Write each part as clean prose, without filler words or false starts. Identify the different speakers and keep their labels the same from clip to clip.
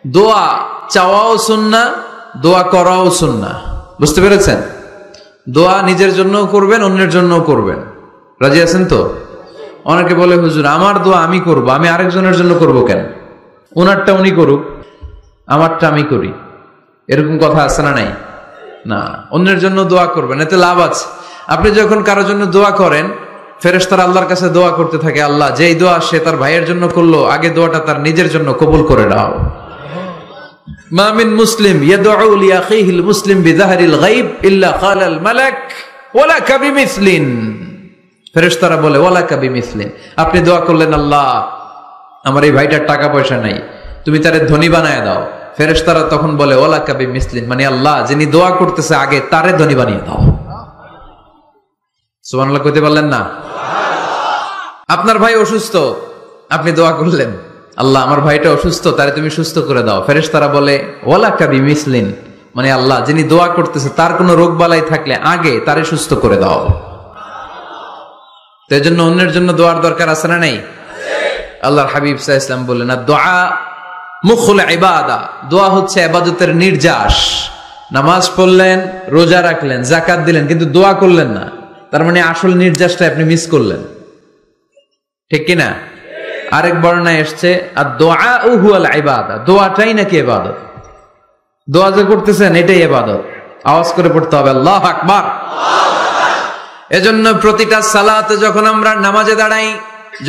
Speaker 1: দোয়া চাওয়াও সুন্নাহ, দোয়া করাও সুন্নাহ। বুঝতে পেরেছেন? দোয়া নিজের জন্যও করবেন, অন্যের জন্যও করবেন। রাজি আছেন তো? অনেকে বলে, হুজুর আমার দোয়া আমি করব, আমি আরেকজনের জন্য করব কেন? ওনারটা উনি করুক, আমারটা আমি করি, এরকম কথা আছে না? নাই না, অন্যের জন্য দোয়া করবেন, এতে লাভ আছে। আপনি যখন কারোর জন্য দোয়া করেন, ফেরেশতারা আল্লাহর কাছে দোয়া করতে থাকে, আল্লাহ যেই দোয়া সে তার ভাইয়ের জন্য করলো, আগে দোয়াটা তার নিজের জন্য কবুল করে নাও। মা মিন মুসলিম ইয়াদউ লিআখিহিল মুসলিম বিযাহরিল গায়ব ইল্লা ক্বালাল মালাক ওয়ালাকা বিমিসলিন। ফেরেশতারা বলে ওয়ালাকা বিমিসলিন, আপনি দোয়া করলেন, আল্লাহ আমার এই ভাইটার টাকা পয়সা নাই, তুমি তারে ধনী বানায় দাও। ফেরেশতারা তখন বলে ওয়ালাকা বিমিসলিন, মানে আল্লাহ যিনি দোয়া করতেছে আগে তারে ধনী বানিয়ে দাও। সুবহানাল্লাহ কইতে পারলেন না? আপনার ভাই অসুস্থ, আপনি দোয়া করলেন, আল্লাহ আমার ভাইটা অসুস্থ, তারে তুমি সুস্থ করে দাও। ফেরেশতারা বলে ওয়ালাকা বিমিসলিন, মানে আল্লাহ যিনি দোয়া করতেছে তার কোনো রোগ বালাই থাকলে আগে তারে সুস্থ করে দাও। তো এজন্য অন্যের জন্য দোয়ার দরকার আছে না নাই? আল্লাহর হাবিব সাল্লাল্লাহু আলাইহি ওয়াসাল্লাম বললেন, দোয়া মুখুল ইবাদা, দোয়া হচ্ছে ইবাদতের নির্যাস। নামাজ পড়লেন, রোজা রাখলেন, যাকাত দিলেন, কিন্তু দোয়া করলেন না, তার মানে আসল নির্যাসটা আপনি মিস করলেন, ঠিক কি না? আরেক বর্ণনায় এসেছে আদ-দুআ হুয়াল ইবাদা, দোয়াটাই নাকি ইবাদত। দোয়া যে করতেছেন এটাই ইবাদত। আওয়াজ করে পড়তে হবে আল্লাহু আকবার। এজন্য প্রতিটা সালাতে যখন আমরা নামাজে দাঁড়াই,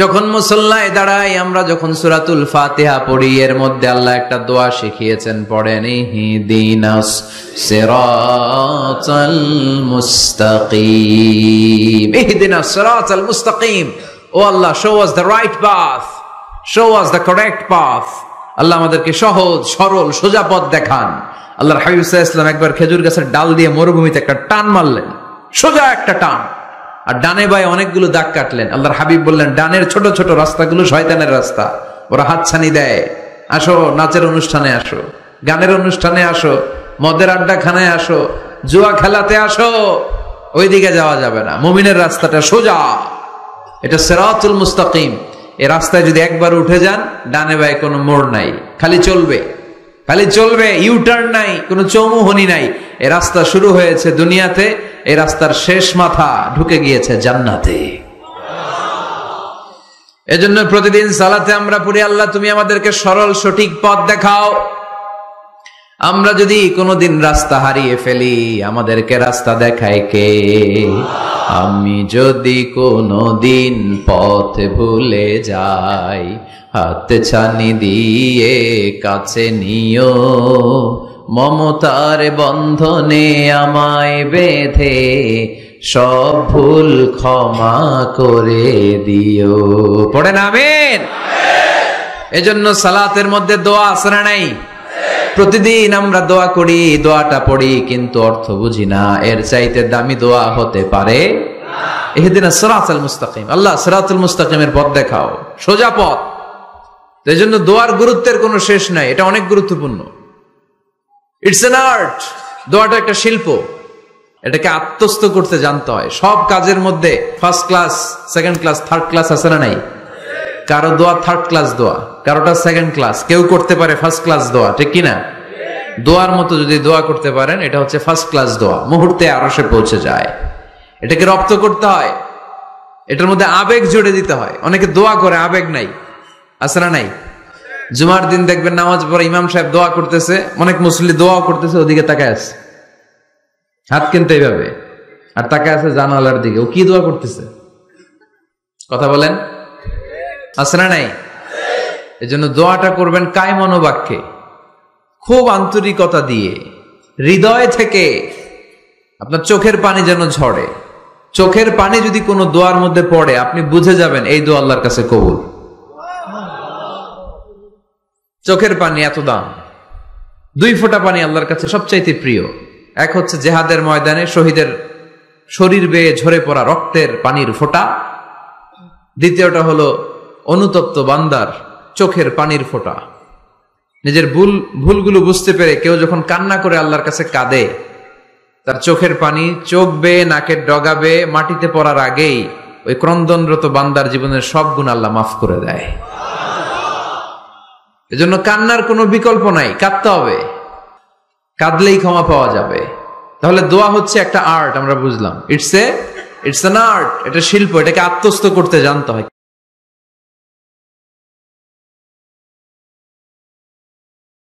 Speaker 1: যখন মুসল্লায় দাঁড়াই, আমরা যখন সূরাতুল ফাতিহা পড়ি, এর মধ্যে আল্লাহ একটা দোয়া শিখিয়েছেন, পড়েন ইহদিনাস সিরাতাল মুস্তাকিম। ইহদিনাস সিরাতাল মুস্তাকিম, ও আল্লাহ show us the right path, show us the correct path। আল্লাহ আমাদেরকে সহজ সরল সোজা পথ দেখান। আল্লাহর হাবিব সাল্লাল্লাহু আলাইহি ওয়াসাল্লাম একবার খেজুর গাছের ডাল দিয়ে মরুভূমিতে একটা টান মারলেন, সোজা একটা টান, আর ডানে বায়ে অনেকগুলো দাগ কাটলেন। আল্লাহর হাবিব বললেন, ডানের ছোট ছোট রাস্তাগুলো শয়তানের রাস্তা, ওরা হাতছানি দেয়, আসো নাচের অনুষ্ঠানে আসো, গানের অনুষ্ঠানে আসো, মদের আড্ডাখানায় আসো, জুয়া খেলাতে আসো, ওইদিকে যাওয়া যাবে না। মুমিনের রাস্তাটা সোজা, এটা সিরাতুল মুস্তাকিম। এই রাস্তায় যদি একবার উঠে যান, ডানে বায়ে কোনো মোড় নাই, খালি চলবে, খালি চলবে, ইউটার্ন নাই, কোনো চৌমুহনী নাই। এই রাস্তা শুরু হয়েছে দুনিয়াতে, এই রাস্তার শেষ মাথা ঢুকে গিয়েছে জান্নাতে। এজন্য প্রতিদিন সালাতে আমরা পড়ি, আল্লাহ তুমি আমাদেরকে সরল সঠিক পথ দেখাও। আমরা যদি কোনোদিন রাস্তা হারিয়ে ফেলি, আমাদেরকে রাস্তা দেখায় কে? আমি যদি কোনোদিন পথ ভুলে যাই, হাত ছানি দিয়ে কাছে নিও, মমতার বন্ধনে আমায় বেঁধে সব ভুল ক্ষমা করে দিও। পড়েন আমিন। এজন্য সালাতের মধ্যে দোয়া আছে না নাই? প্রতিদিন আমরা দোয়া করি, দোয়াটা পড়ি, কিন্তু অর্থ বুঝি না। এর চাইতে দামি দোয়া হতে পারে ইহদিনাস সিরাতাল মুস্তাকিম, আল্লাহ সিরাতুল মুস্তাকিমের পথ দেখাও, সোজা পথ। এই জন্য দোয়ার গুরুত্বের কোনো শেষ নাই, এটা অনেক গুরুত্বপূর্ণ। ইটস অ্যান আর্ট, দোয়াটা একটা শিল্প, এটাকে আত্মস্থ করতে জানতে হয়। সব কাজের মধ্যে first class, second class, third class আছে না নাই? কারো দোয়া থার্ড ক্লাস দোয়া, কারোটা সেকেন্ড ক্লাস, কেউ করতে পারে ফার্স্ট ক্লাস দোয়া, ঠিক কিনা? দোয়ার মতো যদি দোয়া করতে পারেন, এটা হচ্ছে ফার্স্ট ক্লাস দোয়া, মুহূর্তে আরশে পৌঁছে যায়। এটাকে রপ্ত করতে হয়, এটার মধ্যে আবেগ জুড়ে দিতে হয়। অনেকে দোয়া করে আবেগ নাই, আছে না নাই? জুমার দিন দেখবেন নামাজ পড়ে ইমাম সাহেব দোয়া করতেছে, অনেক মুসল্লি দোয়াও করতেছে, ওদিকে তাকায় আছে, হাত কিন্তু এইভাবে, আর তাকায় আছে জানালার দিকে, ও কি দোয়া করতেছে? কথা বলেন, আছে না নাই? এজন্য দোয়াটা করবেন কায় মনোবাক্যে, খুব আন্তরিকতা দিয়ে, হৃদয় থেকে। আপনার চোখের পানি যেন ঝরে, চোখের পানি যদি কোনো দোয়ার মধ্যে পড়ে, আপনি বুঝে যাবেন এই দোয়া আল্লাহর কাছে কবুল। চোখের পানি এত দাম, 2 ফোঁটা পানি আল্লাহর কাছে সবচাইতে প্রিয়। এক হচ্ছে জেহাদের ময়দানে শহীদের শরীর বেয়ে ঝরে পড়া রক্তের পানির ফোঁটা, দ্বিতীয়টা হলো অনুতপ্ত বান্দার চোখের পানির ফোঁটা। নিজের ভুলগুলো বুঝতে পেরে কেউ যখন কান্না করে আল্লাহর কাছে কাঁদে, তার চোখের পানি চোখ বেয়ে নাকের ডগা বেয়ে মাটিতে পড়ার আগেই ওই ক্রন্দনরত বান্দার জীবনের সব গুণ আল্লাহ মাফ করে দেয়। এজন্য কান্নার কোনো বিকল্প নাই, কাঁদতে হবে, কাঁদলেই ক্ষমা পাওয়া যাবে। তাহলে দোয়া হচ্ছে একটা আর্ট, আমরা বুঝলাম। ইটস অ্যান আর্ট, এটা শিল্প, এটাকে আত্মস্থ করতে জানতে হয়।